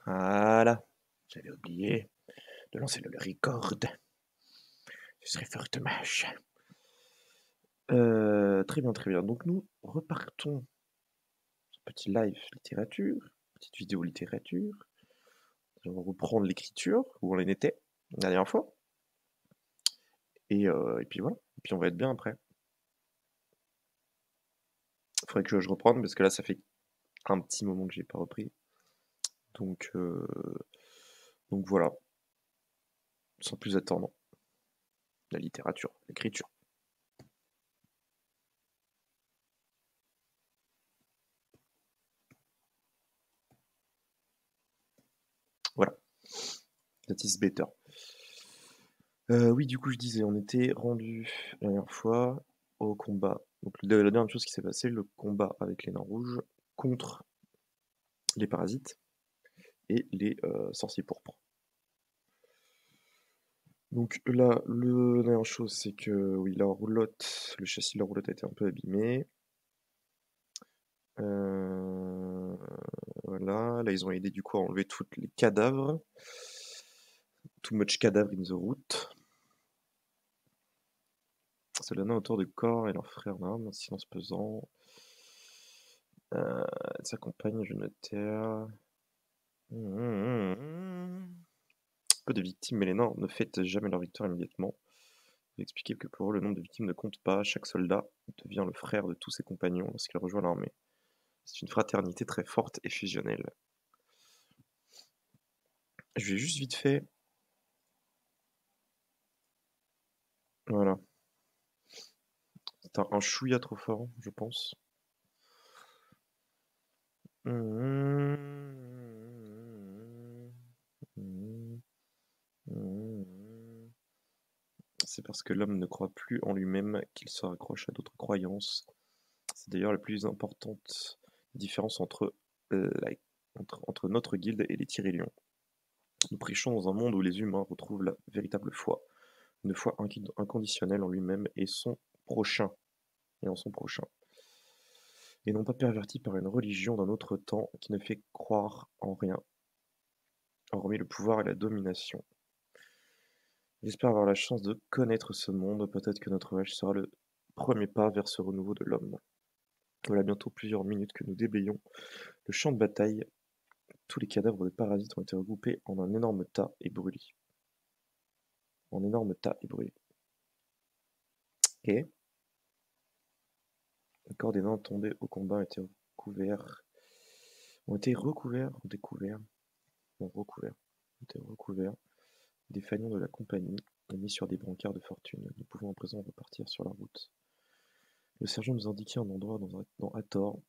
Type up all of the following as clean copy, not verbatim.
Voilà, j'avais oublié de lancer le record. Ce serait fort dommage. Très bien, très bien. Donc nous repartons sur petit live littérature, petite vidéo littérature. On va reprendre l'écriture où on en était la dernière fois. Et puis voilà. Et puis on va être bien après. Il faudrait que je reprenne parce que là ça fait un petit moment que j'ai pas repris. Donc, euh, donc voilà. Sans plus attendre. La littérature, l'écriture. Voilà. That is better. Oui, du coup, je disais, on était rendu la dernière fois au combat. Donc, la dernière chose qui s'est passée, le combat avec les nains rouges contre les parasites et les sorciers pourpres. Donc là, la dernière chose, c'est que oui, la roulotte, le châssis de la roulotte a été un peu abîmé. Euh, voilà, là, ils ont aidé du coup à enlever tous les cadavres. Too much cadavre in the route. C'est le nain autour du corps et leur frère nain, un silence pesant. Sa compagne, je notaire. Peu de victimes, mais les nains ne fêtent jamais leur victoire immédiatement. Vous expliquez que pour eux, le nombre de victimes ne compte pas. Chaque soldat devient le frère de tous ses compagnons lorsqu'il rejoint l'armée. C'est une fraternité très forte et fusionnelle. Je vais juste vite fait. Voilà. C'est un chouïa trop fort, je pense. C'est parce que l'homme ne croit plus en lui-même qu'il se raccroche à d'autres croyances. C'est d'ailleurs la plus importante différence entre notre guilde et les Tyrélions. Nous prêchons dans un monde où les humains retrouvent la véritable foi, une foi inconditionnelle en lui-même et en son prochain, et non pas pervertie par une religion d'un autre temps qui ne fait croire en rien, hormis le pouvoir et la domination. J'espère avoir la chance de connaître ce monde, peut-être que notre voyage sera le premier pas vers ce renouveau de l'homme. Voilà bientôt plusieurs minutes que nous déblayons le champ de bataille. Tous les cadavres de parasites ont été regroupés en un énorme tas et brûlés. Et les corps des nains tombés au combat ont été recouverts des fanions de la compagnie et mis sur des brancards de fortune. Nous pouvons à présent repartir sur la route. Le sergent nous indiquait un endroit dans Hathor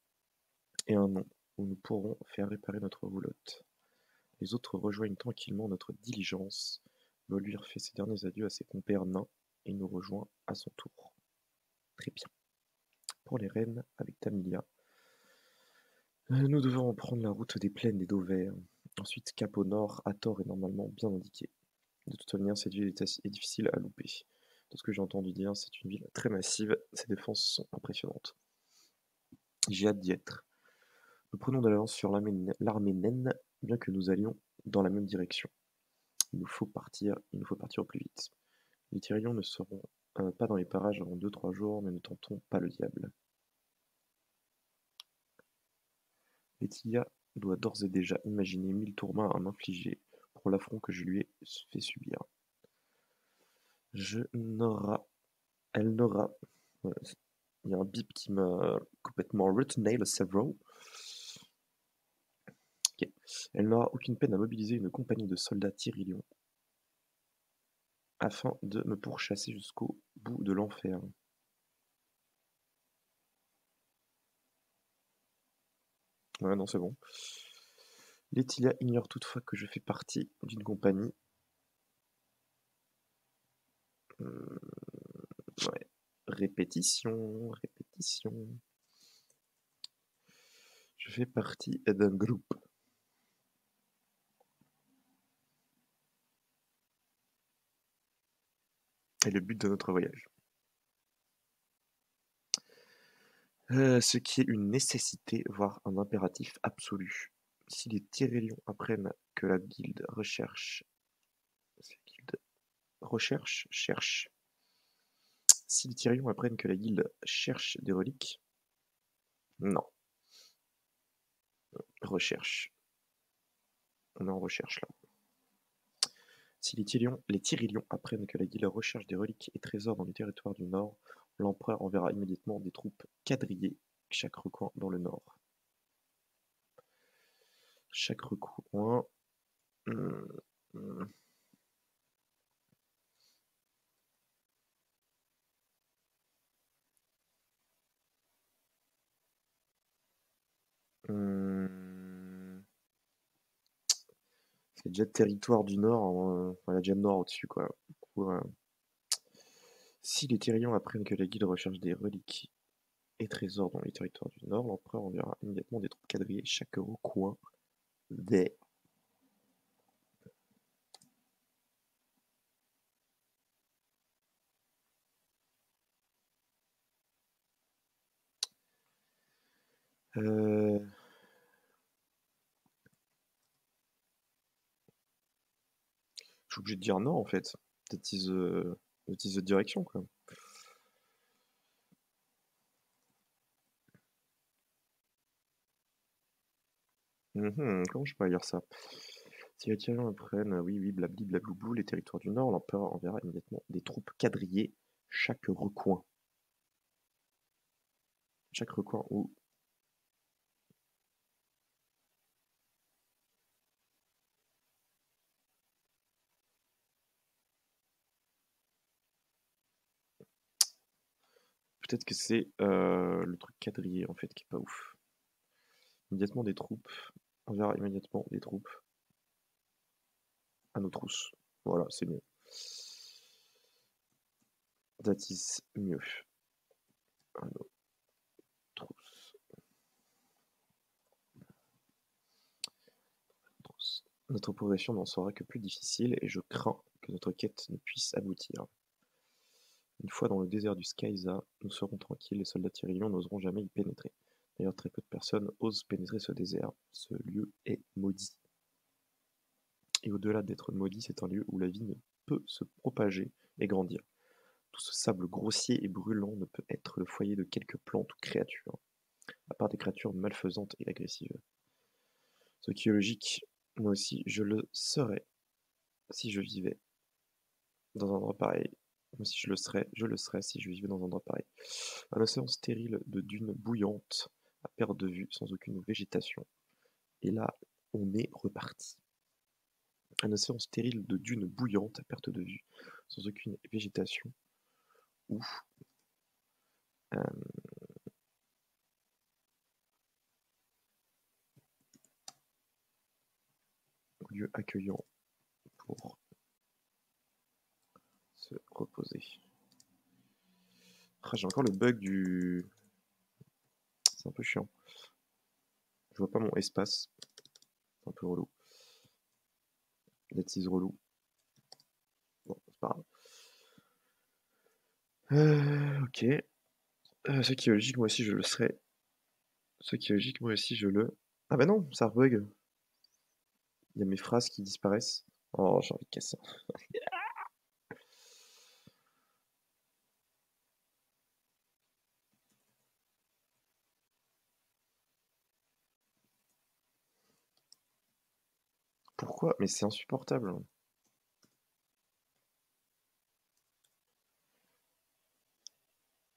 et un nom où nous pourrons faire réparer notre roulotte. Les autres rejoignent tranquillement notre diligence. Volvir fait ses derniers adieux à ses compères nains et nous rejoint à son tour. Très bien. Pour les rennes, avec Tamilia, nous devons prendre la route des plaines des Dauvers. Ensuite, cap au nord, Hathor est normalement bien indiqué. De toute manière, cette ville est difficile à louper. De ce que j'ai entendu dire, c'est une ville très massive, ses défenses sont impressionnantes. J'ai hâte d'y être. Nous prenons de l'avance sur l'armée naine, bien que nous allions dans la même direction. Il nous faut partir au plus vite. Les Tyrions ne seront pas dans les parages avant 2-3 jours, mais ne tentons pas le diable. Laetitia doit d'ores et déjà imaginer 1000 tourments à m'infliger pour l'affront que je lui ai fait subir. Elle n'aura. Il y a un bip qui m'a complètement retourné le cerveau. Ok. Elle n'aura aucune peine à mobiliser une compagnie de soldats Tyrions afin de me pourchasser jusqu'au bout de l'enfer. Ouais, non, c'est bon. Laetitia ignore toutefois que je fais partie d'une compagnie. Ouais. Répétition. Je fais partie d'un groupe. Et le but de notre voyage. Ce qui est une nécessité, voire un impératif absolu. Si les Tyrélions apprennent que la guilde recherche... cherche. Si les Tyrélions apprennent que la guilde cherche des reliques... Non. Recherche. On est en recherche là. Si les Tyrélions apprennent que la guilde recherche des reliques et trésors dans les territoires du Nord, l'empereur enverra immédiatement des troupes quadrillées chaque recoin dans le Nord. Chaque recoin... Hmm, hmm. C'est déjà territoire du Nord, il y a déjà le Nord au-dessus, quoi. Du coup, si les Tyrions apprennent que la guilde recherche des reliques et trésors dans les territoires du Nord, l'empereur enverra immédiatement des troupes quadrillées chaque recoin des... Euh... Je suis obligé de dire non, en fait. Peut-être ils direction, quoi. Comment je peux lire ça? Si les Tyriens apprennent, oui, oui, blabli, blabloublou, les territoires du Nord, l'empereur enverra immédiatement des troupes quadrillées chaque recoin. Chaque recoin où... Peut-être que c'est le truc quadrillé, en fait, qui est pas ouf. Immédiatement des troupes. On verra immédiatement des troupes à nos trousses. Voilà, c'est mieux. That is mieux. À nos trousses. Notre progression n'en sera que plus difficile et je crains que notre quête ne puisse aboutir. Une fois dans le désert du Skyza, nous serons tranquilles, les soldats tyriens n'oseront jamais y pénétrer. D'ailleurs, très peu de personnes osent pénétrer ce désert. Ce lieu est maudit. Et au-delà d'être maudit, c'est un lieu où la vie ne peut se propager et grandir. Tout ce sable grossier et brûlant ne peut être le foyer de quelques plantes ou créatures, à part des créatures malfaisantes et agressives. Ce qui est logique, moi aussi je le serais si je vivais dans un endroit pareil. Moi aussi je le serais si je vivais dans un endroit pareil. Un océan stérile de dunes bouillantes, à perte de vue, sans aucune végétation. Et là, on est reparti. Un océan stérile de dunes bouillantes, à perte de vue, sans aucune végétation. Ouf. Euh, Lieu accueillant pour se reposer. Ah, j'ai encore le bug du... C'est un peu chiant. Je vois pas mon espace. C'est un peu relou. Let's is relou. Bon, c'est pas grave. Ok. Ce qui est logique, moi aussi je le serais. Ce qui est logique, moi aussi je le... Ah bah non, ça bug. Il y a mes phrases qui disparaissent. Oh, j'ai envie de casser. Pourquoi? Mais c'est insupportable.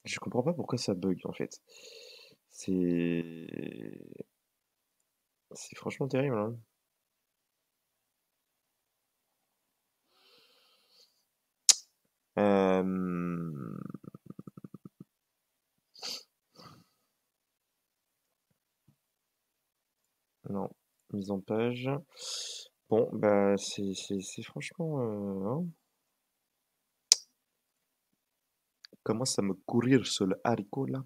Je comprends pas pourquoi ça bug en fait. C'est... C'est franchement terrible, hein. Euh, Non, mise en page. Bon, bah c'est franchement... hein. Commence à me courir sur le haricot là.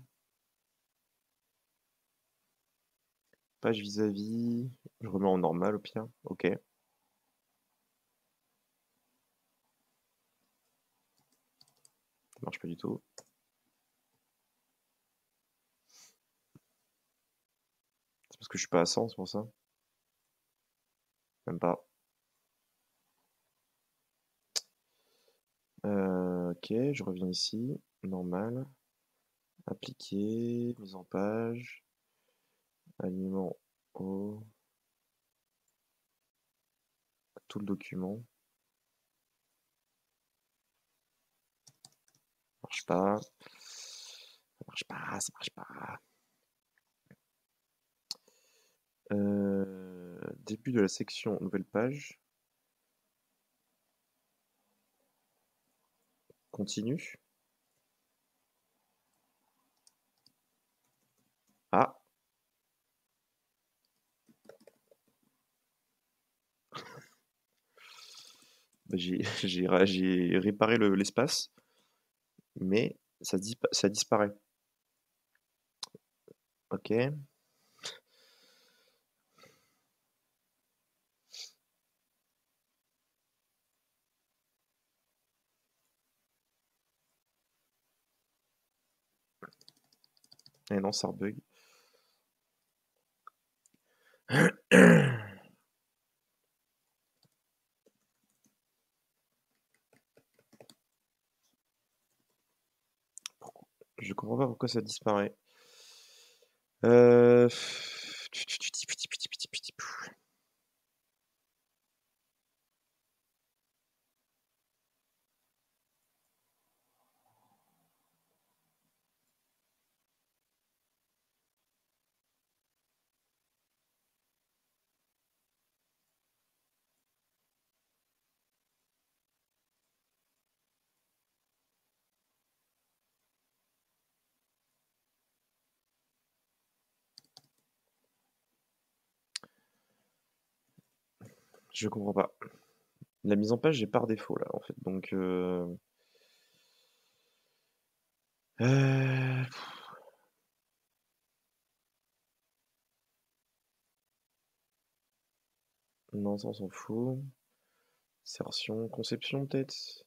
Page vis-à-vis. Je remets en normal au pire. Ok. Ça marche pas du tout. C'est parce que je suis pas à 100, c'est pour ça. Même pas. Ok, je reviens ici. Normal. Appliquer. Mise en page. Alignement haut. Tout le document. Ça marche pas. Ça marche pas, ça marche pas. Début de la section nouvelle page. Continue. Ah, bah, j'ai réparé l'espace, mais ça disparaît. Ok. Et non, ça rebug. Je comprends pas pourquoi ça disparaît. Euh... Je comprends pas. La mise en page est par défaut là en fait. Donc euh, non, ça on s'en fout. Insertion, conception peut-être.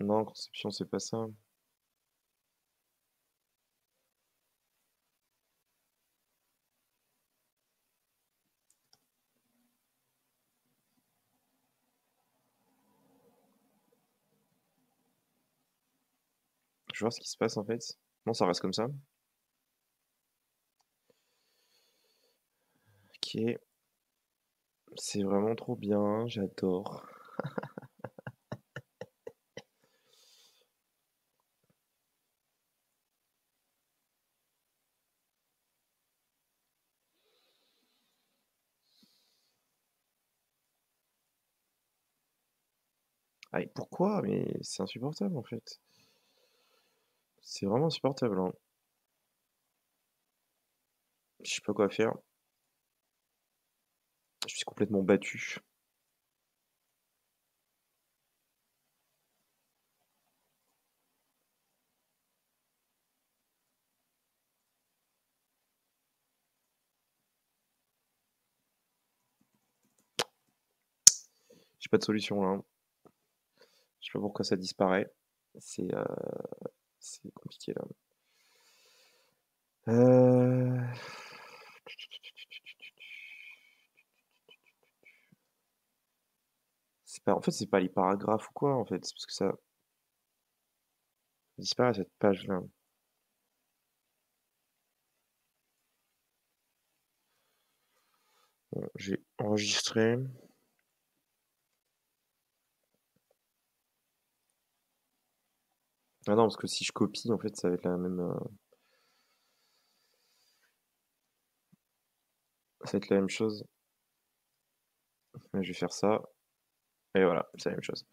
Non, conception c'est pas ça. Je vais voir ce qui se passe en fait. Non, ça reste comme ça. Ok. C'est vraiment trop bien, j'adore. Ah, et pourquoi? Mais c'est insupportable en fait. C'est vraiment insupportable, hein. Je sais pas quoi faire. Je suis complètement battu. J'ai pas de solution là, hein. Je sais pas pourquoi ça disparaît. C'est c'est compliqué là. Euh... C'est pas... En fait, c'est pas les paragraphes ou quoi en fait. C'est parce que ça disparaît cette page là. Bon, j'ai enregistré. Ah non, parce que si je copie, en fait, ça va être la même, ça va être la même chose. Je vais faire ça. Et voilà, c'est la même chose.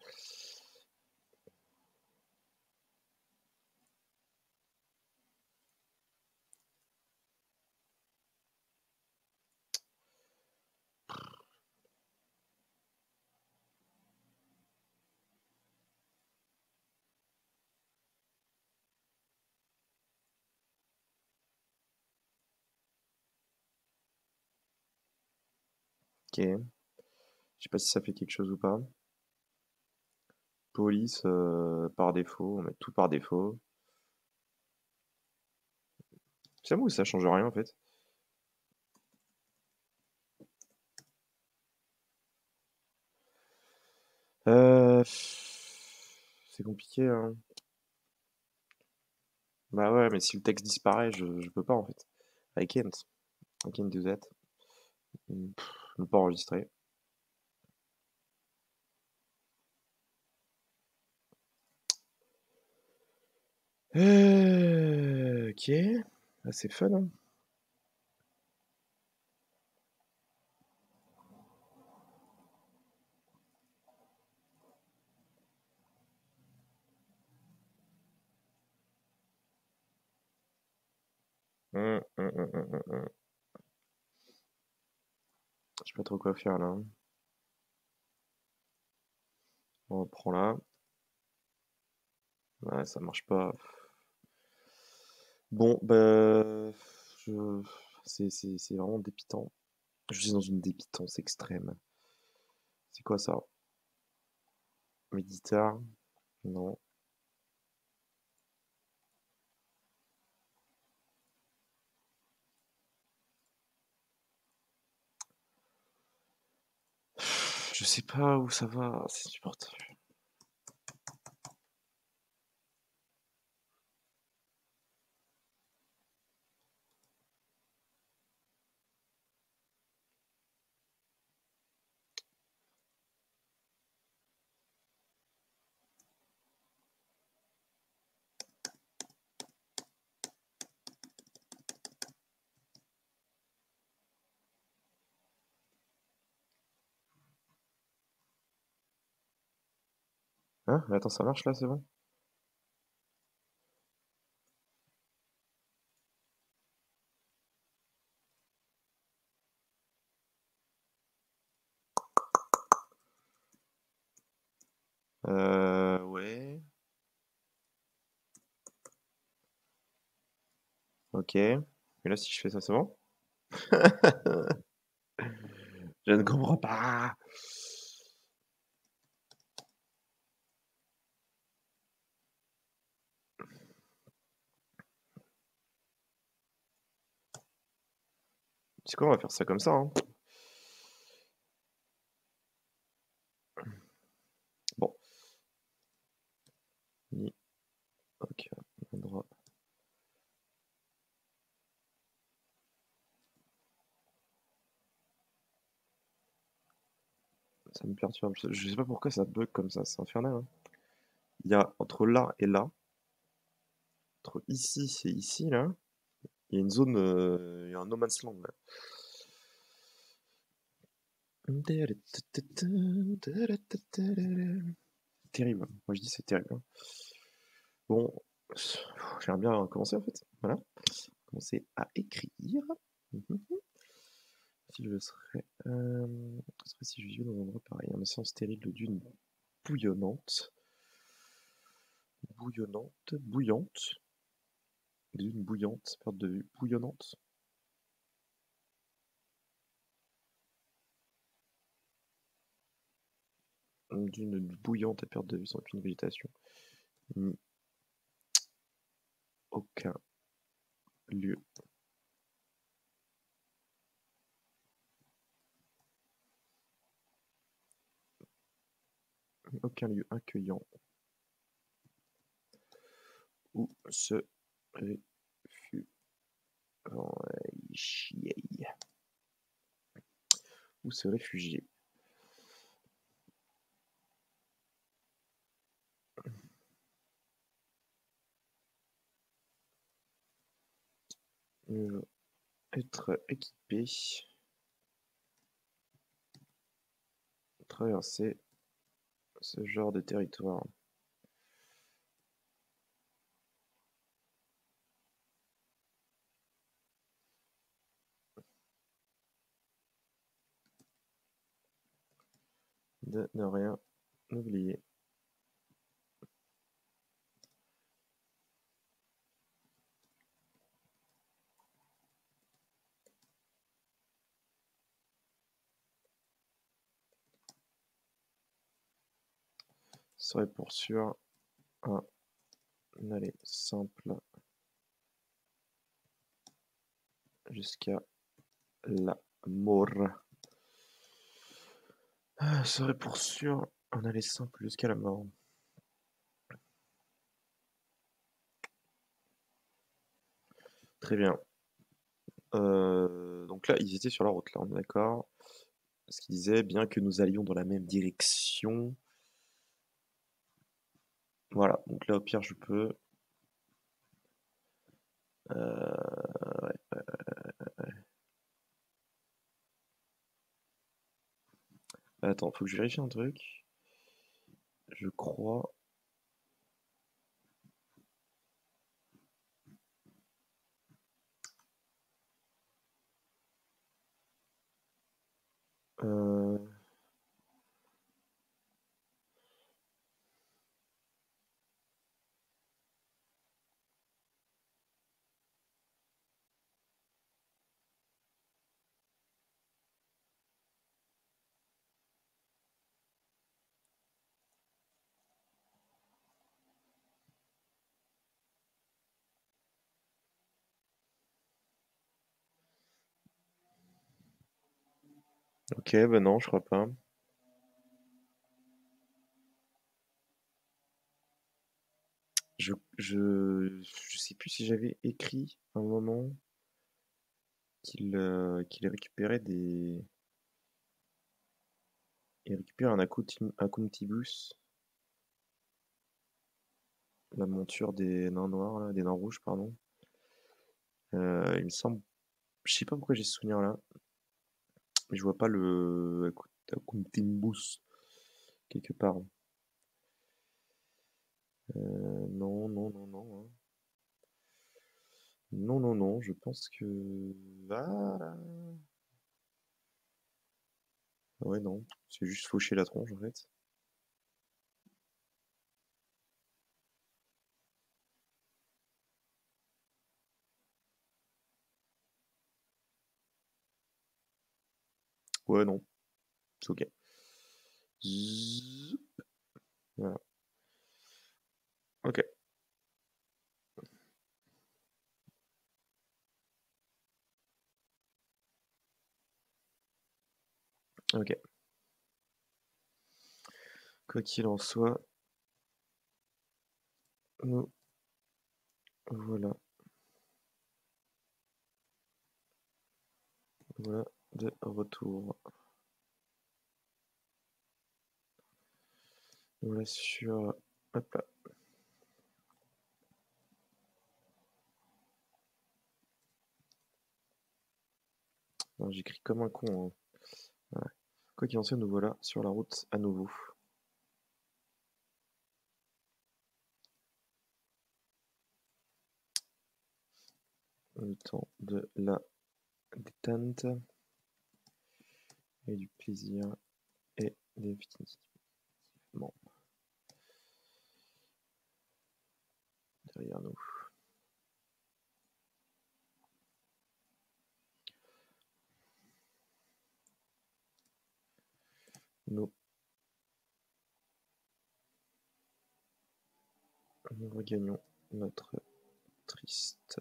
Ok. Je sais pas si ça fait quelque chose ou pas. Police, par défaut. On met tout par défaut. C'est moi ou ça change rien en fait? C'est compliqué, hein. Bah ouais, mais si le texte disparaît, je peux pas en fait. I can't. I can't do that. Ne pas enregistrer. Ok. Ah, c'est fun, hein. Je sais pas trop quoi faire là. On reprend là. Ouais, ça marche pas. Bon, bah, je... c'est vraiment dépitant. Je suis dans une dépitance extrême. C'est quoi ça? Méditar? Non. Je sais pas où ça va. C'est insupportable. Hein? Mais attends, ça marche là, c'est bon? Ouais. Ok. Et là, si je fais ça, c'est bon? Je ne comprends pas. C'est quoi, on va faire ça comme ça, hein. Bon. Ni. Ok. Endroit. Ça me perturbe. Je sais pas pourquoi ça bug comme ça. C'est infernal, hein. Il y a entre là et là, entre ici et ici, là, il y a une zone, il y a un no man's land, là. Terrible. Moi, je dis c'est terrible, hein. Bon, j'aimerais bien commencer, en fait. Voilà. Commencer à écrire. Si je serais, ce serait si je vivais dans un endroit pareil, un océan stérile de dunes bouillonnantes, bouillante, dunes bouillantes, perte de vue, bouillonnante, dune bouillante à perte de vue sans aucune végétation, ni aucun lieu, aucun lieu accueillant où se réfugier, où se réfugier. Être équipé, traverser ce genre de territoire. De ne rien oublier. Ce serait pour sûr un aller simple jusqu'à la mort. Ce serait pour sûr Un aller simple jusqu'à la mort. Très bien. Donc là, ils étaient sur la route, là, on est d'accord. Ce qui disait, bien que nous allions dans la même direction. Voilà, donc là, au pire, je peux. Ouais. Attends, faut que je vérifie un truc. Je crois. Euh, Ok, bah non, je crois pas. Je sais plus si j'avais écrit à un moment qu'il récupérait des. Il récupère un Akuntibus, la monture des nains noirs, là, des nains rouges, pardon. Il me semble. Je sais pas pourquoi j'ai ce souvenir-là, mais je vois pas le Akuntibus quelque part. Non, non, non, non, hein. Non, non, non, je pense que. Ah! Ouais, non, c'est juste faucher la tronche en fait. Ouais, non, c'est ok. Zzz, voilà. Ok, ok. Quoi qu'il en soit, nous voilà, voilà de retour. Voilà sur. Hop là. Non, j'écris comme un con, hein. Ouais. Quoi qu'il en soit, nous voilà sur la route à nouveau. Le temps de la détente et du plaisir est définitivement derrière nous. Nous, nous regagnons notre triste,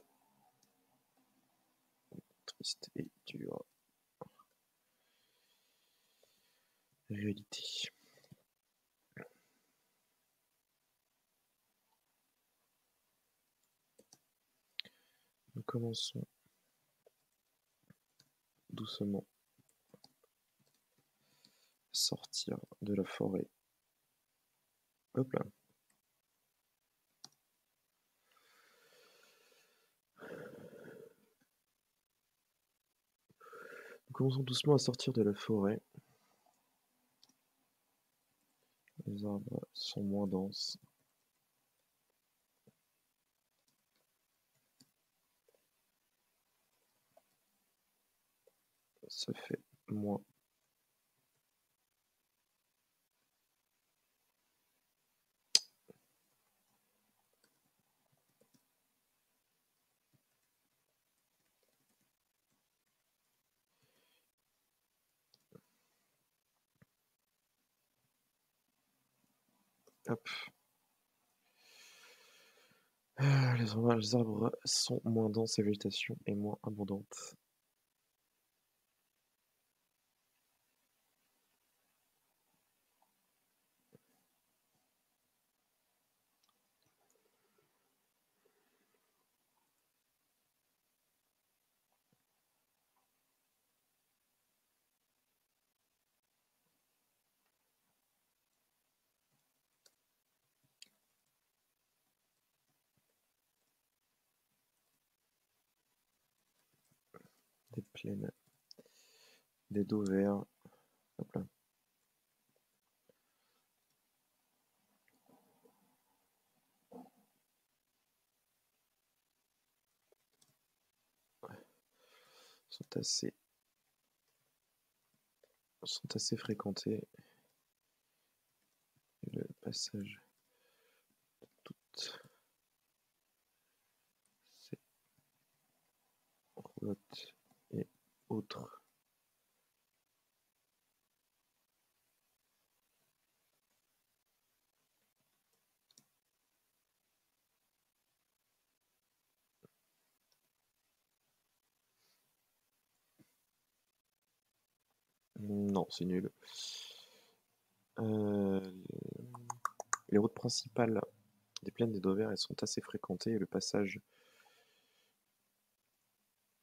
triste et dure réalité. Nous commençons doucement à sortir de la forêt. Hop là. Nous commençons doucement à sortir de la forêt. Les arbres sont moins denses. Ça fait moins. Hop. Les arbres sont moins denses et la végétation est moins abondante. des plaines, des dos verts. Hop là. Sont assez fréquentés. Et le passage de toutes ces roulottes et autres non, c'est nul. Les routes principales des plaines des Dovers, elles sont assez fréquentées et le passage.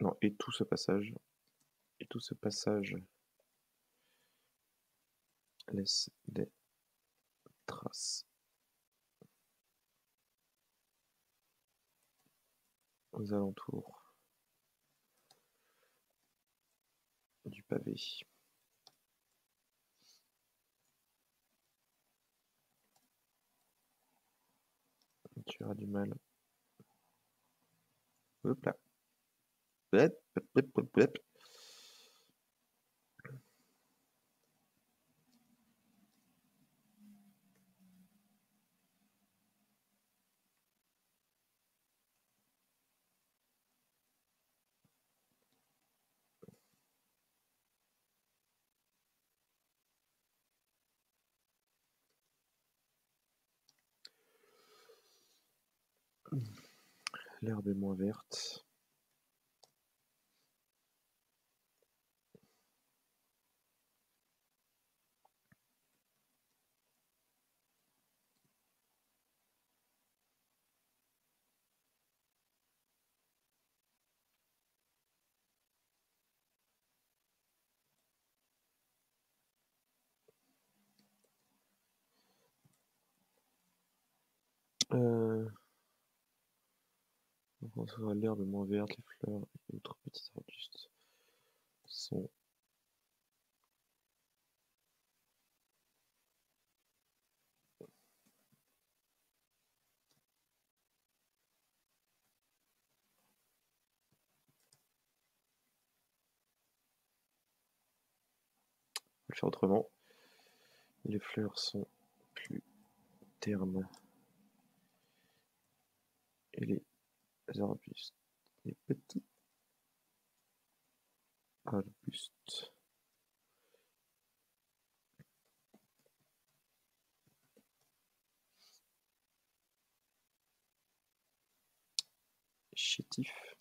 Non, et tout ce passage. Et tout ce passage laisse des traces aux alentours du pavé. Tu auras du mal. Hop là. Hop, hop, hop, hop, hop. L'herbe est moins verte. L'herbe est moins verte, les fleurs et autres petits arbustes sont le faire autrement. Les fleurs sont plus ternes et les arbustes, les petits arbustes chétifs.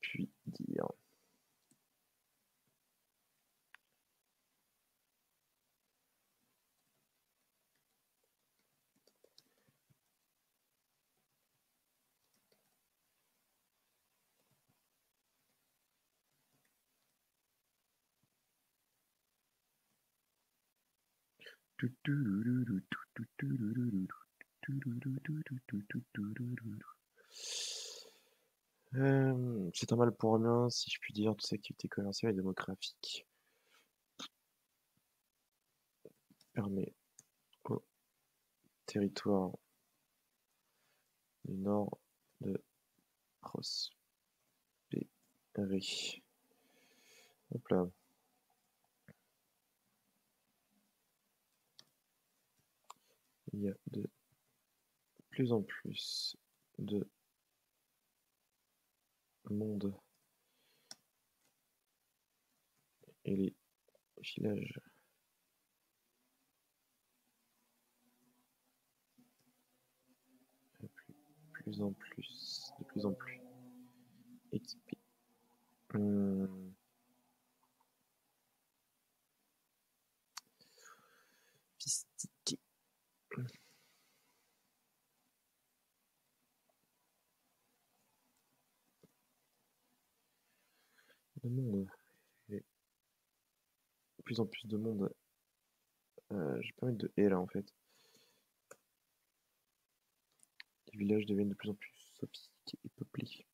Puis dire c'est un mal pour rien, si je puis dire, toute activité commerciale et démographique permet territoire du nord de prospérer. Hop là. Il y a de plus en plus de monde et les villages de plus en plus équipés. Sophistiqués. Le monde et de plus en plus de monde. Je vais pas mettre de et là en fait. Les villages deviennent de plus en plus sophistiqués et peuplés.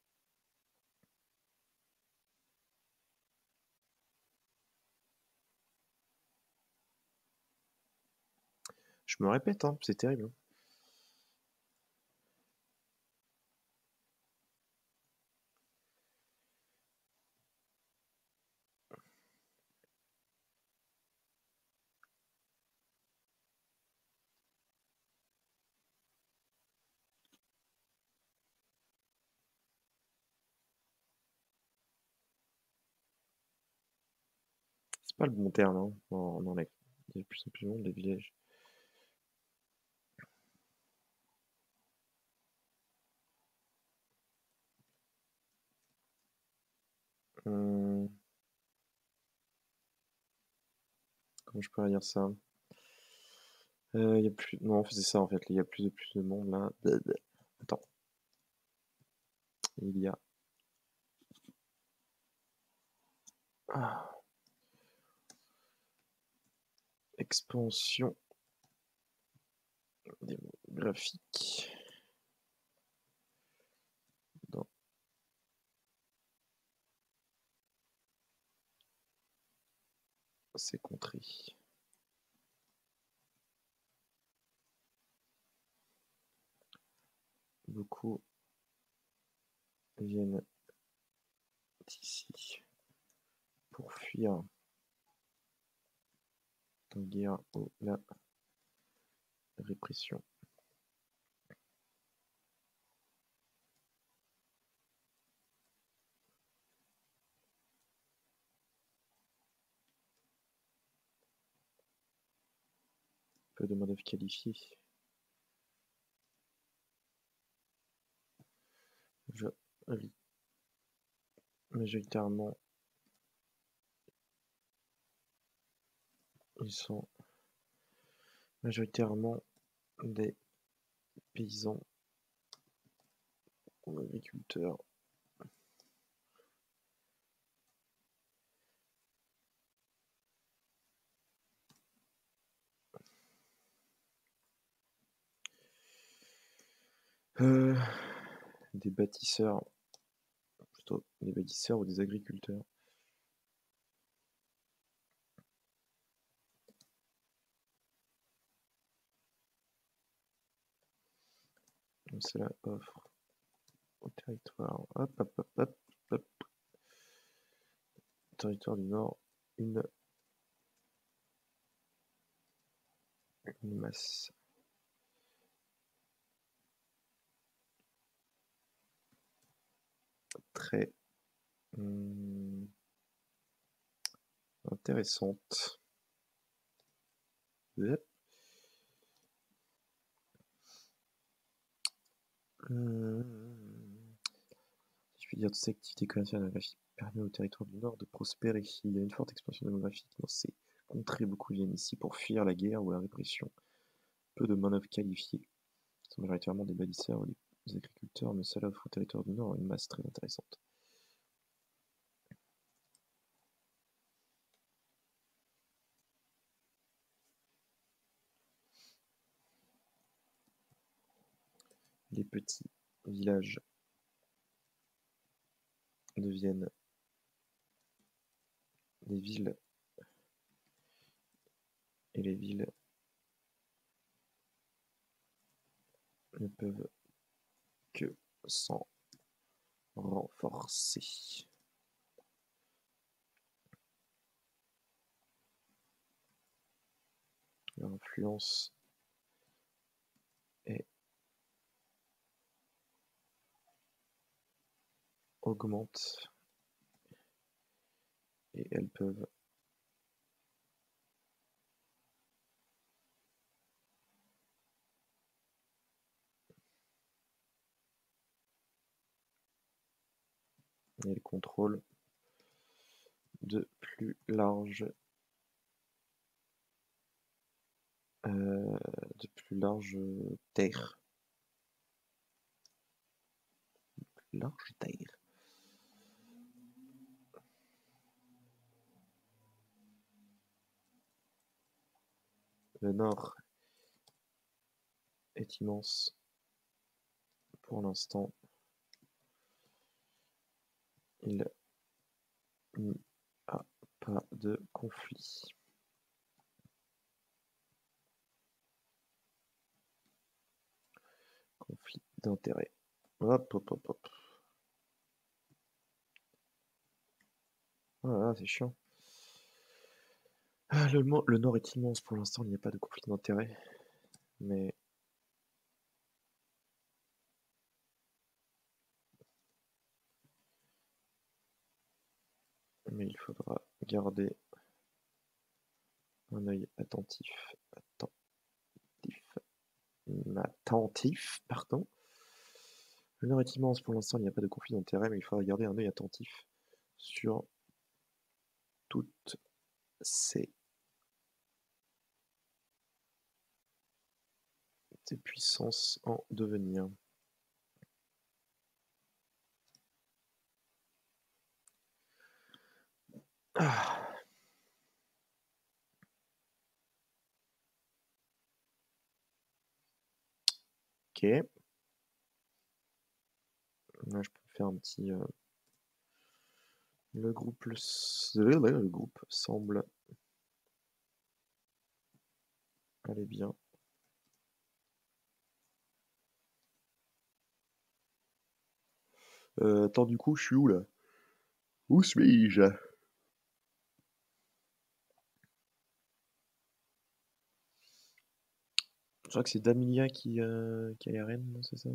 Je me répète, hein, c'est terrible. C'est pas le bon terme, hein. On enlève. Il y a de plus en plus de monde, les villages. Comment je pourrais dire ça? Il y a plus. Non, c'est ça en fait. Il y a plus de monde là. Attends. Il y a. Expansion démographique dans ces contrées. Beaucoup viennent ici pour fuir la guerre ou la répression. Peu de main-d'œuvre qualifiée. Majoritairement, ils sont majoritairement des paysans ou agriculteurs. Des bâtisseurs, plutôt des bâtisseurs ou des agriculteurs. Cela offre au territoire, hop. Territoire du Nord, une masse très intéressante. Yep. Je puis dire, toute cette activité commerciale et agricole permet au territoire du Nord de prospérer. Il y a une forte expansion démographique dans ces contrées. Beaucoup viennent ici pour fuir la guerre ou la répression. Peu de main-d'œuvre qualifiée. Ce sont majoritairement des bâtisseurs ou des agriculteurs, mais cela offre au territoire du Nord une masse très intéressante. Les petits villages deviennent des villes et les villes ne peuvent que s'en renforcer. Leur influence est augmente et elles peuvent et le contrôle de plus larges terres. Large terre. Le nord est immense pour l'instant. Il n'y a pas de conflit. Conflit d'intérêt. Hop, hop, hop, hop. Voilà, c'est chiant. Ah, le nord est immense pour l'instant, il n'y a pas de conflit d'intérêt. Mais il faudra garder un œil attentif, pardon. Le nord est immense pour l'instant, il n'y a pas de conflit d'intérêt, mais il faudra garder un œil attentif sur toutes ces puissances en devenir. Ah. Ok. Là, je peux faire un petit. Le groupe semble aller bien. Attends, du coup, je suis où là? Où suis-je? Je crois que c'est Damilia qui a les rênes, c'est ça?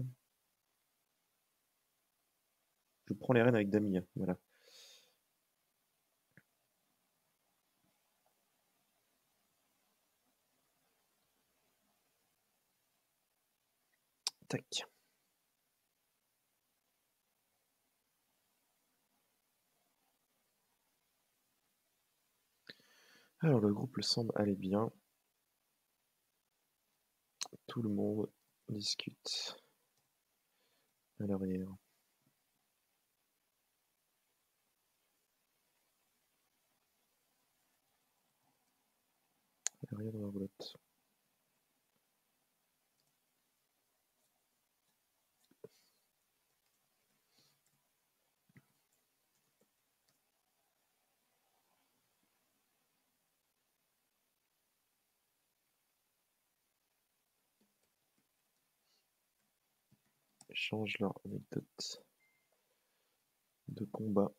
Je prends les rênes avec Damilia, voilà. Tac. Alors, le groupe semble aller bien. Tout le monde discute à l'arrière. À l'arrière de la roulotte. Échangent leur anecdote de combat.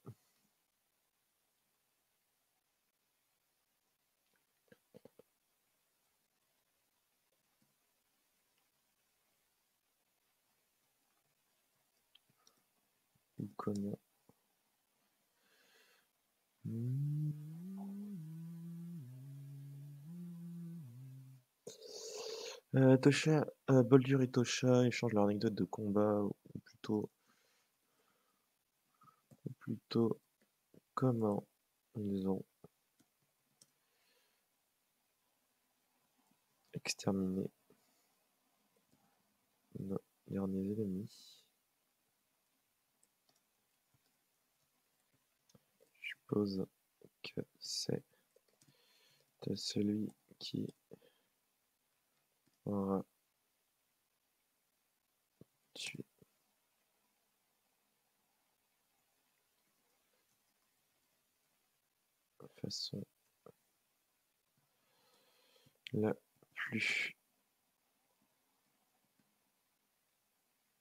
Ou comment. Tosha, Boldur et Tosha échangent leur anecdote de combat, ou plutôt comment ils ont exterminé nos derniers ennemis. Je suppose que c'est celui qui aura tué de façon la plus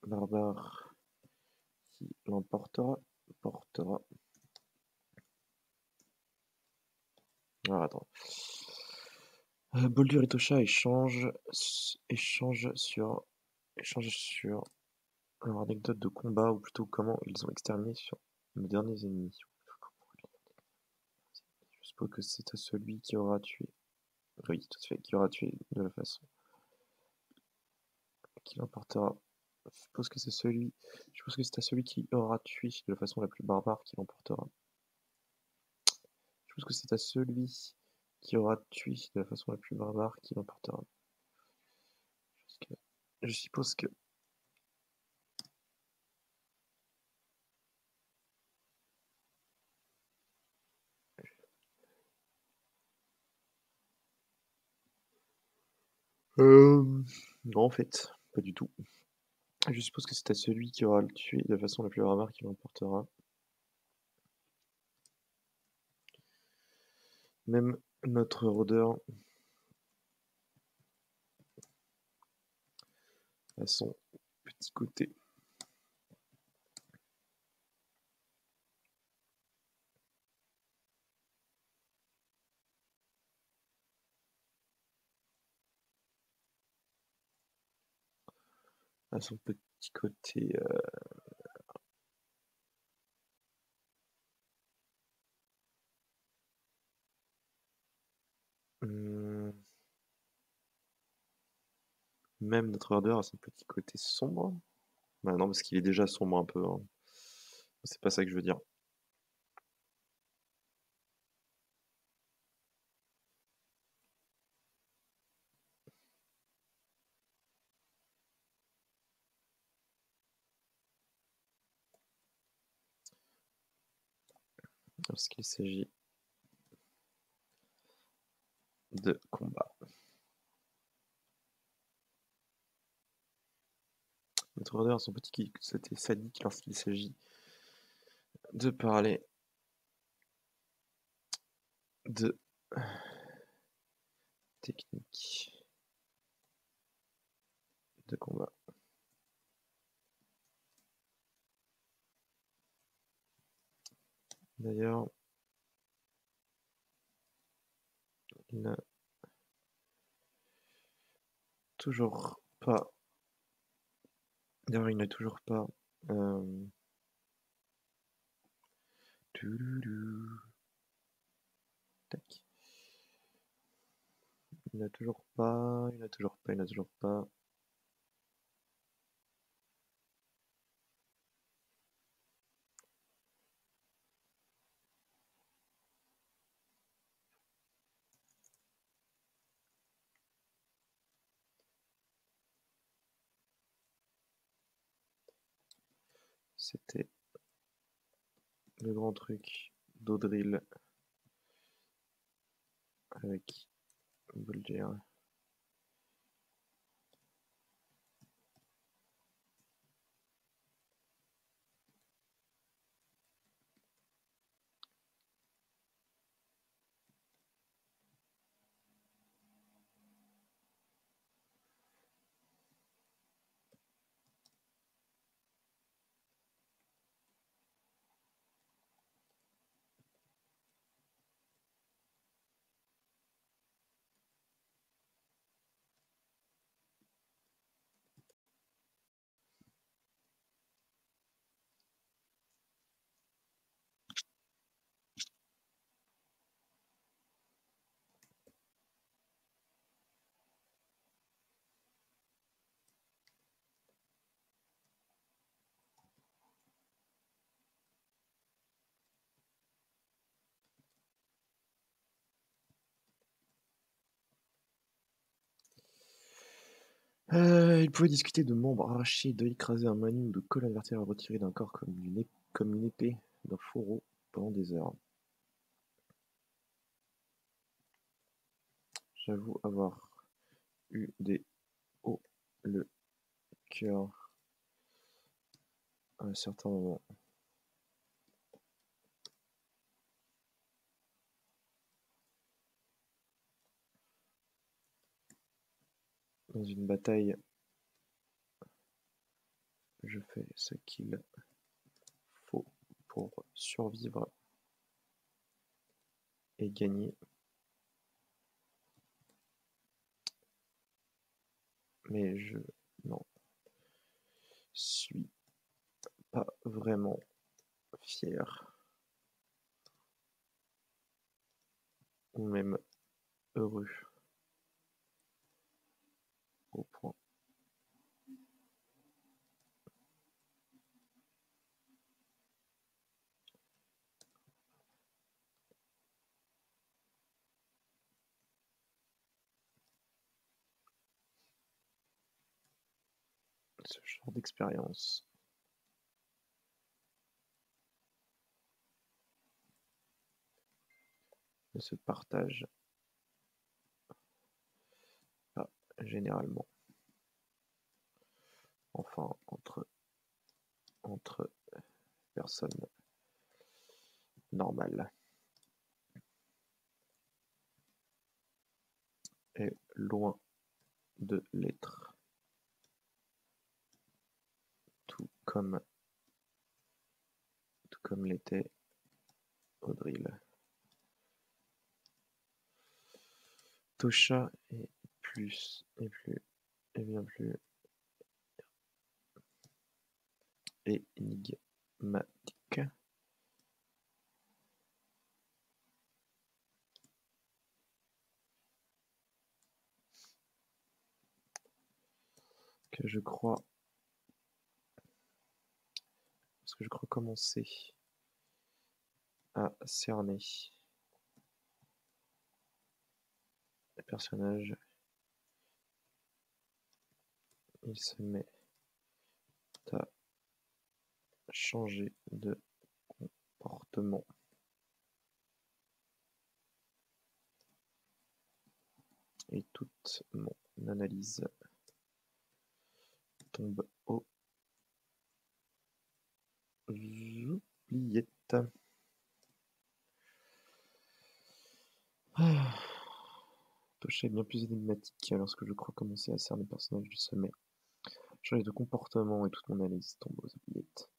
barbare qui l'emportera, portera. Alors attends. Boldur et Tosha échangent sur leur anecdote de combat, ou plutôt comment ils ont exterminé sur nos derniers ennemis. Je suppose que c'est à celui qui aura tué. Oui, tout à fait, qui aura tué de la façon qui l'emportera. Je suppose que c'est à celui qui aura tué de la façon la plus barbare qui l'emportera. Je suppose que c'est à celui qui aura tué de la façon la plus barbare qui l'emportera. Je suppose que non, en fait, pas du tout. Je suppose que c'est à celui qui aura le tué de la façon la plus barbare qui l'emportera. Même notre rôdeur a son petit côté. A son petit côté. Hum, Même notre rôdeur a son petit côté sombre. Bah non, parce qu'il est déjà sombre un peu, hein. C'est pas ça que je veux dire. Lorsqu'il s'agit de combat. Notre rôdeur a son petit côté sadique lorsqu'il s'agit de parler de technique de combat. D'ailleurs, il n'a toujours pas. D'ailleurs, il n'a toujours pas. euh, Tac. Il n'a toujours pas. Il n'a toujours pas. Il n'a toujours pas. C'était le grand truc d'Audril avec Bolger. Il pouvait discuter de membres arrachés, d'œils écrasés, un maniou, de colonne vertébrale retirée d'un corps comme une épée d'un fourreau pendant des heures. J'avoue avoir eu des hauts le cœur à un certain moment. Dans une bataille je fais ce qu'il faut pour survivre et gagner. Mais je n'en suis pas vraiment fier ou même heureux au point. Ce genre d'expérience. Ne se partage pas généralement. Enfin, entre personnes normales. Et loin de l'être. Tout comme l'était Audril. Tosha est plus et bien plus énigmatique. Que je crois commencer à cerner les personnages. Il se met à changer de comportement. Et toute mon analyse tombe aux oubliettes. Tosha est bien plus énigmatique lorsque je crois commencer à cerner le personnage du sommet. Changer de comportement et toute mon analyse tombe aux oubliettes.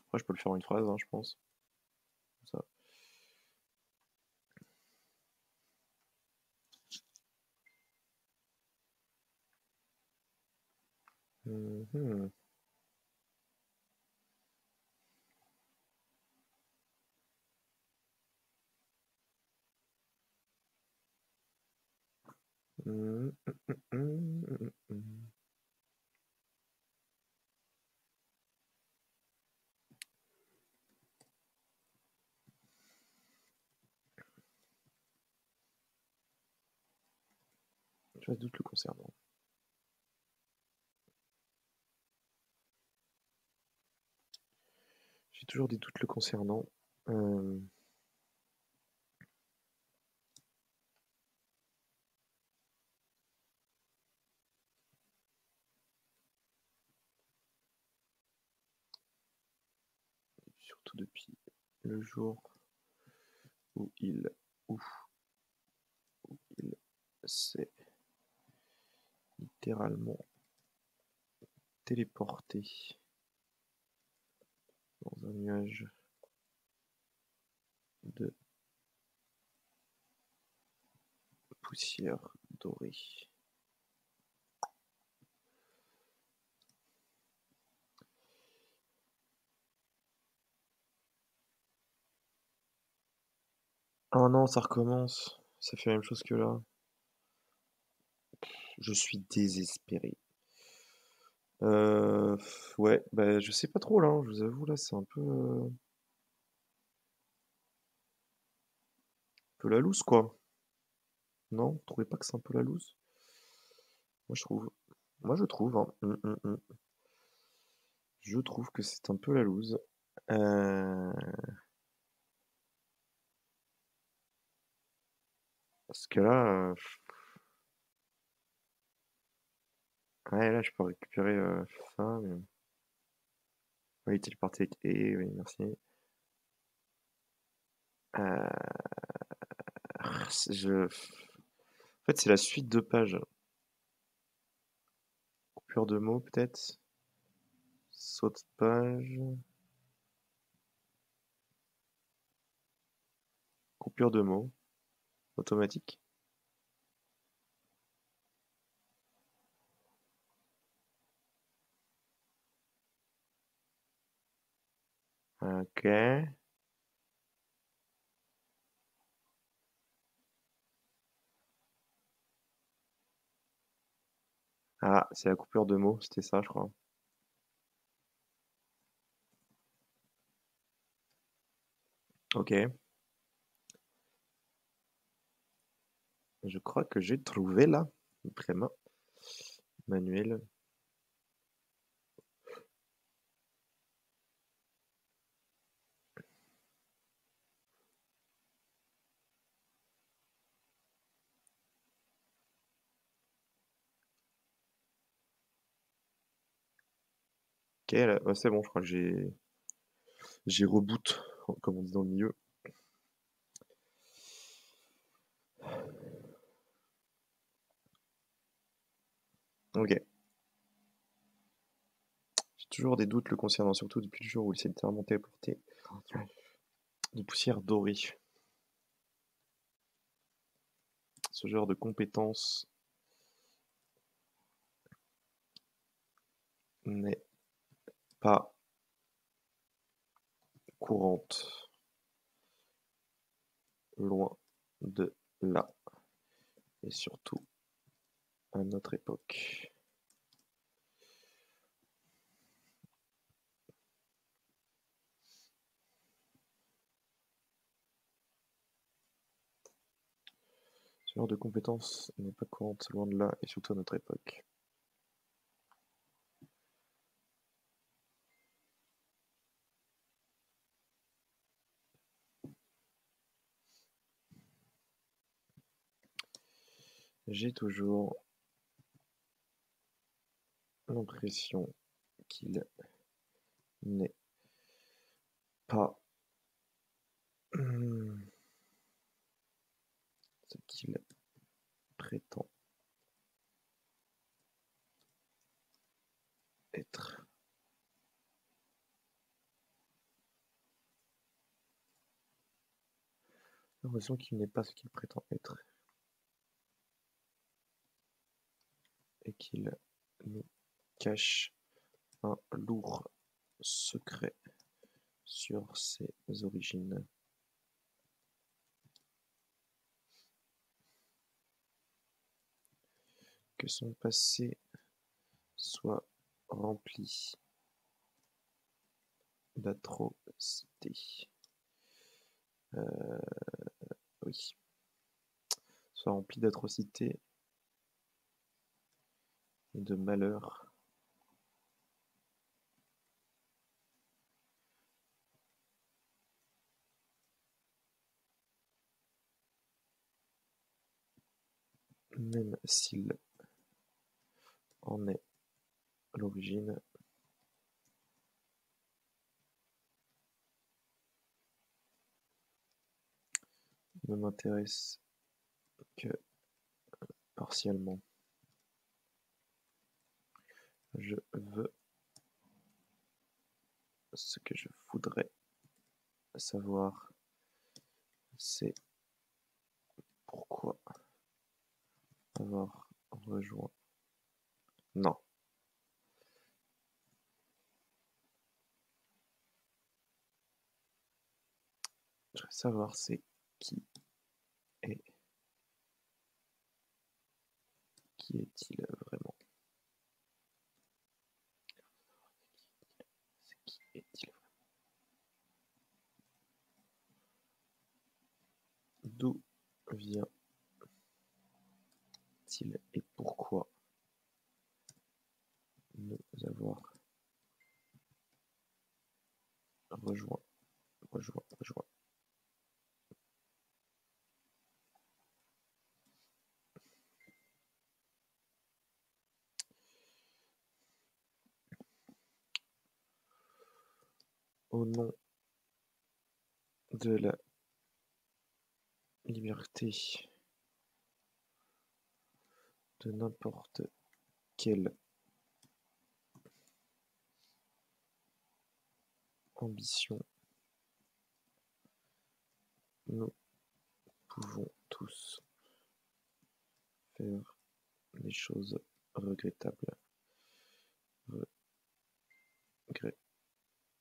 Après, je peux le faire en une phrase, hein, je pense. Comme ça. Mhm. Mhm, mhm, mhm. Je doute le concernant. J'ai toujours des doutes le concernant. Surtout depuis le jour où il s'est littéralement téléporté dans un nuage de poussière dorée. Ah non, ça recommence. Ça fait la même chose que là. Je suis désespéré. Ouais, bah je sais pas trop là, hein, je vous avoue là, c'est un peu la loose quoi. Non, vous trouvez pas que c'est un peu la loose? Moi je trouve. Moi je trouve, hein. Je trouve que c'est un peu la loose. Euh, Parce que là, ouais, là je peux récupérer ça, mais. Oui, téléporter avec E, oui, merci. Euh, En fait, c'est la suite de pages. Coupure de mots, peut-être. Saute page. Coupure de mots. Automatique. Ok. Ah, c'est la coupure de mots, c'était ça, je crois. Ok. Je crois que j'ai trouvé là. Vraiment. Manuel. Ok, là, ouais, c'est bon, je crois que j'ai reboot, comme on dit dans le milieu. Ok. J'ai toujours des doutes le concernant, surtout depuis le jour où il s'est littéralement téléporté de poussière dorée. Ce genre de compétence n'est pas courante, loin de là, et surtout à notre époque. Ce genre de compétence n'est pas courante, loin de là, et surtout à notre époque. J'ai toujours l'impression qu'il n'est pas ce qu'il prétend être. J'ai l'impression qu'il n'est pas ce qu'il prétend être et qu'il nous cache un lourd secret sur ses origines. Que son passé soit rempli d'atrocités. Oui, soit rempli d'atrocités et de malheurs. Même s'il en est l'origine, ne m'intéresse que partiellement. Je veux ce que je voudrais savoir, c'est pourquoi avoir rejoint. Non. Je veux savoir c'est qui est. Qui est-il vraiment? C'est qui est-il? D'où vient-il et pourquoi nous avoir rejoint, rejoint. Au nom de la liberté de n'importe quelle ambition, nous pouvons tous faire des choses regrettables.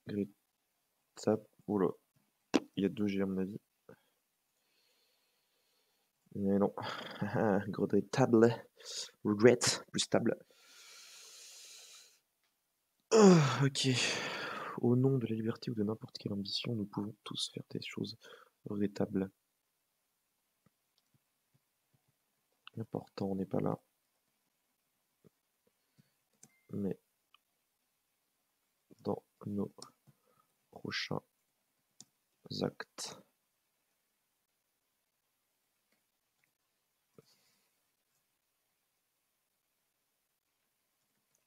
Regrettable. Oula, il y a 2 G à mon avis. Mais non. Regrettable. Regret, plus stable. Ok. Au nom de la liberté ou de n'importe quelle ambition, nous pouvons tous faire des choses regrettables. L'important n'est pas là, mais dans nos prochains actes.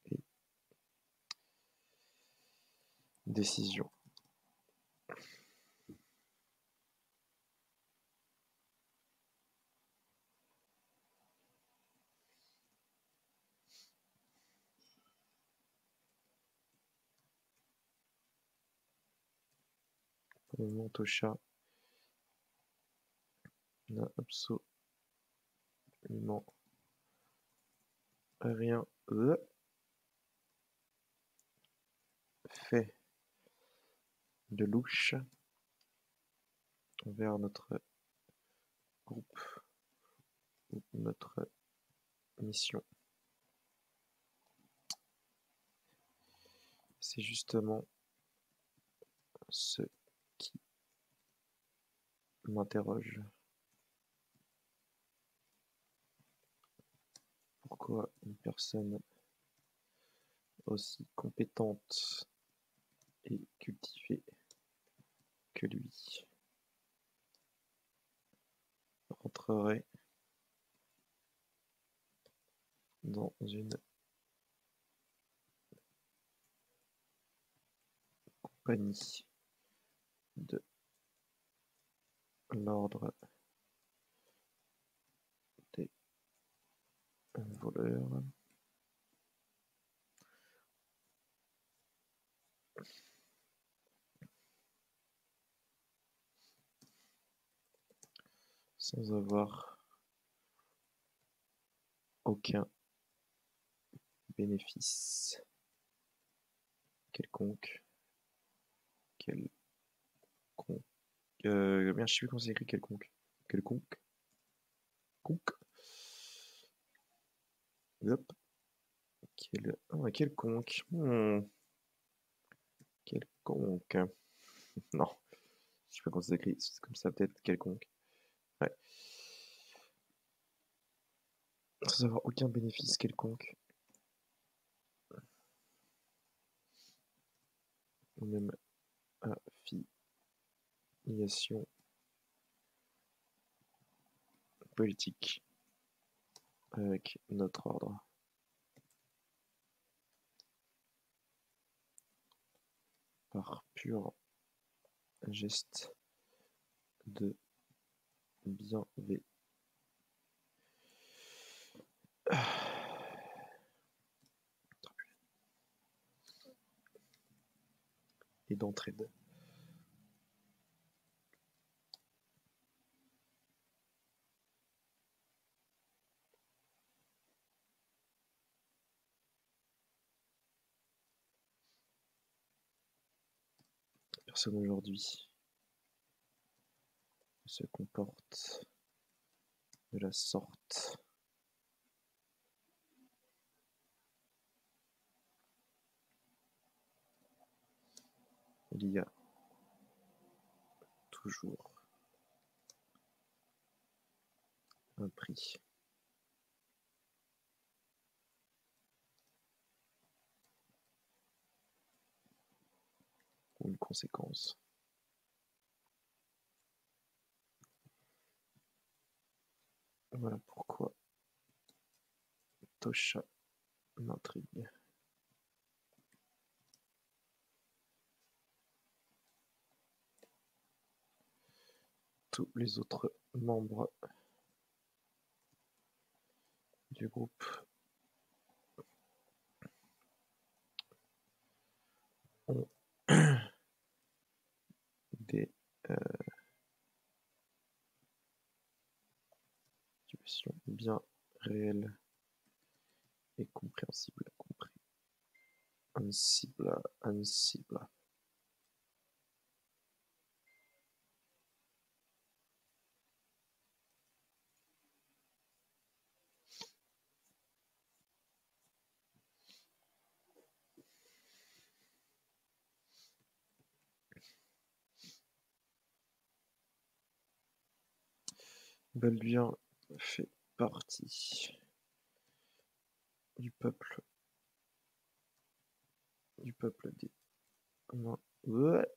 Et décisions. Pour le moment, Tosha n'a absolument rien fait de louche envers notre groupe ou notre mission. C'est justement ce qui m'interroge. Pourquoi une personne aussi compétente et cultivée que lui rentrerait dans une compagnie de l'ordre des voleurs sans avoir aucun bénéfice quelconque. Merde, je sais plus comment c'est écrit quelconque. Quelconque. Hop. Quelconque. Quelconque. Non. Je sais pas comment c'est écrit. C'est comme ça peut-être. Quelconque. Ouais. Sans avoir aucun bénéfice quelconque. Ou même affiliation politique avec notre ordre. Par pur geste de bienveillance et d'entraide. Personne aujourd'hui se comporte de la sorte. Il y a toujours un prix. Ou une conséquence. Voilà pourquoi Tosha m'intrigue. tous les autres membres du groupe ont des situations bien réelles et compréhensibles. Compréhensible. Balduin fait partie du peuple des ouais.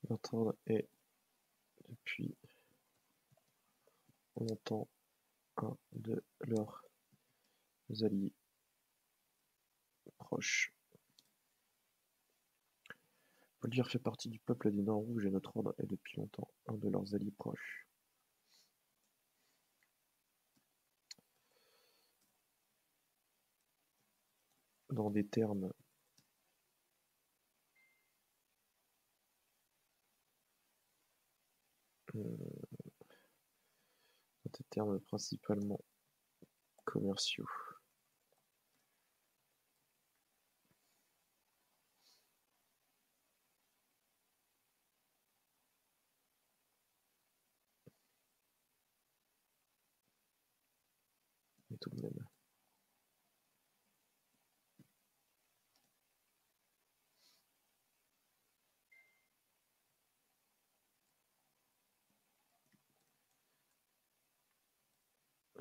L'entendre est depuis longtemps un de leurs alliés proches. Balduin fait partie du peuple des Nains Rouges et notre ordre est depuis longtemps un de leurs alliés proches. Dans des termes principalement commerciaux. Mais tout de même.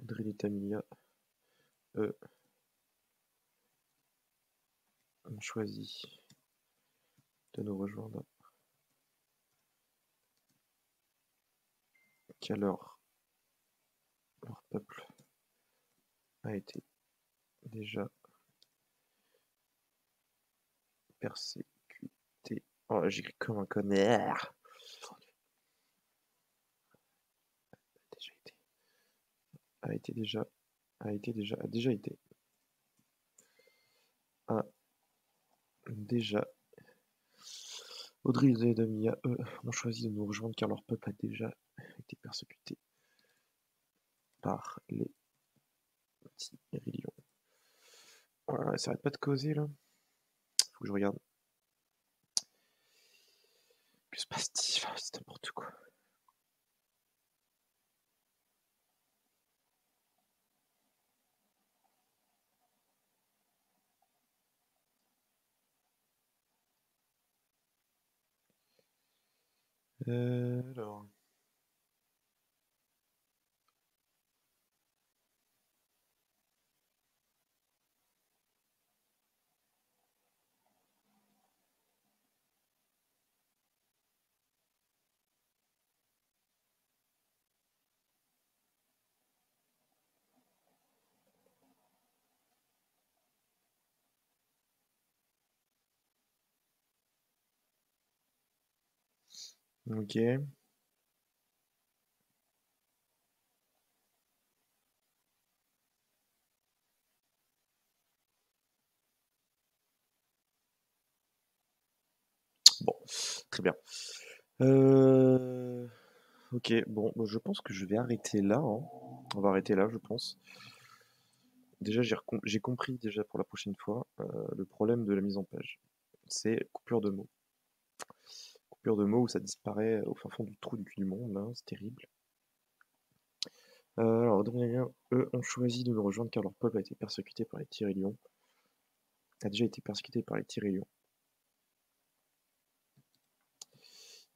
André et Tamilia, eux, ont choisi de nous rejoindre qu'alors leur peuple a été déjà persécuté. Oh, j'écris comme un connard. A déjà. Audrey et Damia, eux, ont choisi de nous rejoindre car leur peuple a déjà été persécuté par les Tyrions. Voilà, ça arrête pas de causer là. Faut que je regarde. Que se passe-t-il? C'est n'importe quoi. Alors. Ok. Bon, très bien. Ok, bon, je pense que je vais arrêter là, hein. On va arrêter là, je pense. Déjà, j'ai compris déjà pour la prochaine fois le problème de la mise en page. C'est coupure de mots. Coupure de mots où ça disparaît au fin fond du trou du cul du monde, là, c'est terrible. Alors, eux ont choisi de nous rejoindre car leur peuple a été persécuté par les Tyrions. A déjà été persécuté par les Tyrions.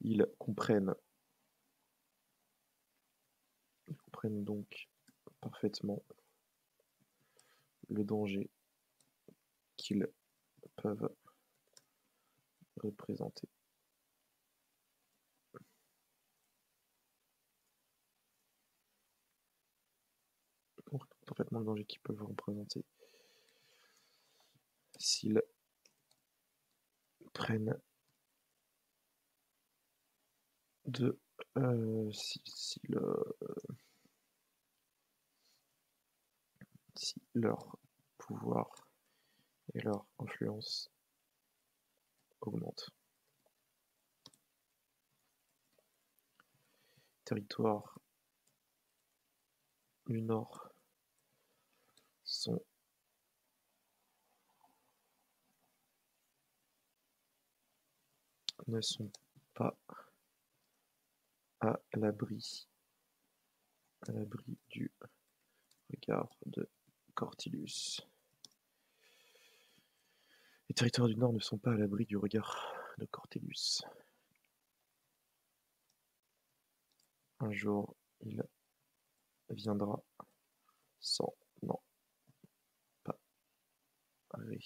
Ils comprennent donc parfaitement le danger qu'ils peuvent représenter. Parfaitement le danger qu'ils peuvent représenter. s'ils prennent de si leur pouvoir et leur influence augmentent. Territoires du Nord ne sont pas à l'abri du regard de Cortylus. Les territoires du Nord ne sont pas à l'abri du regard de Cortylus. Un jour, il viendra sans n'en parler.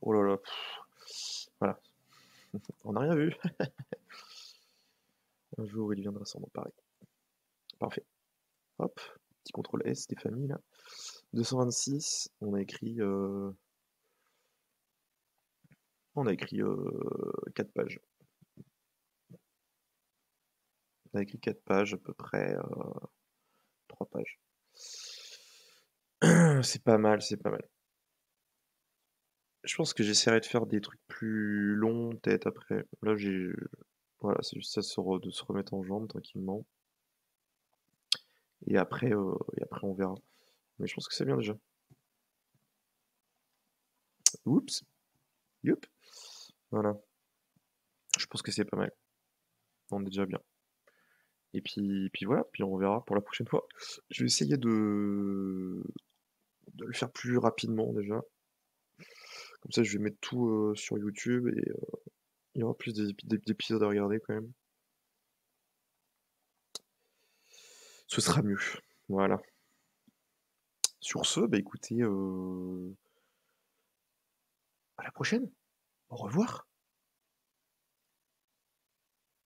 Oh là là, voilà, on n'a rien vu. Un jour, il viendra sans n'en parler. Parfait. Hop, petit contrôle S des familles là. 226, on a écrit 4 pages. On a écrit 4 pages, à peu près 3 pages. C'est pas mal, c'est pas mal. Je pense que j'essaierai de faire des trucs plus longs, peut-être après. Là, voilà, c'est juste ça de se remettre en jambes tranquillement. Et après, on verra. Mais je pense que c'est bien déjà. Oups. Youp. Voilà. Je pense que c'est pas mal. On est déjà bien. Et puis voilà, puis on verra pour la prochaine fois. Je vais essayer de le faire plus rapidement déjà. Comme ça, je vais mettre tout sur YouTube et il y aura plus d'épisodes à regarder quand même. Ce sera mieux. Voilà. Sur ce, bah écoutez, à la prochaine. Au revoir.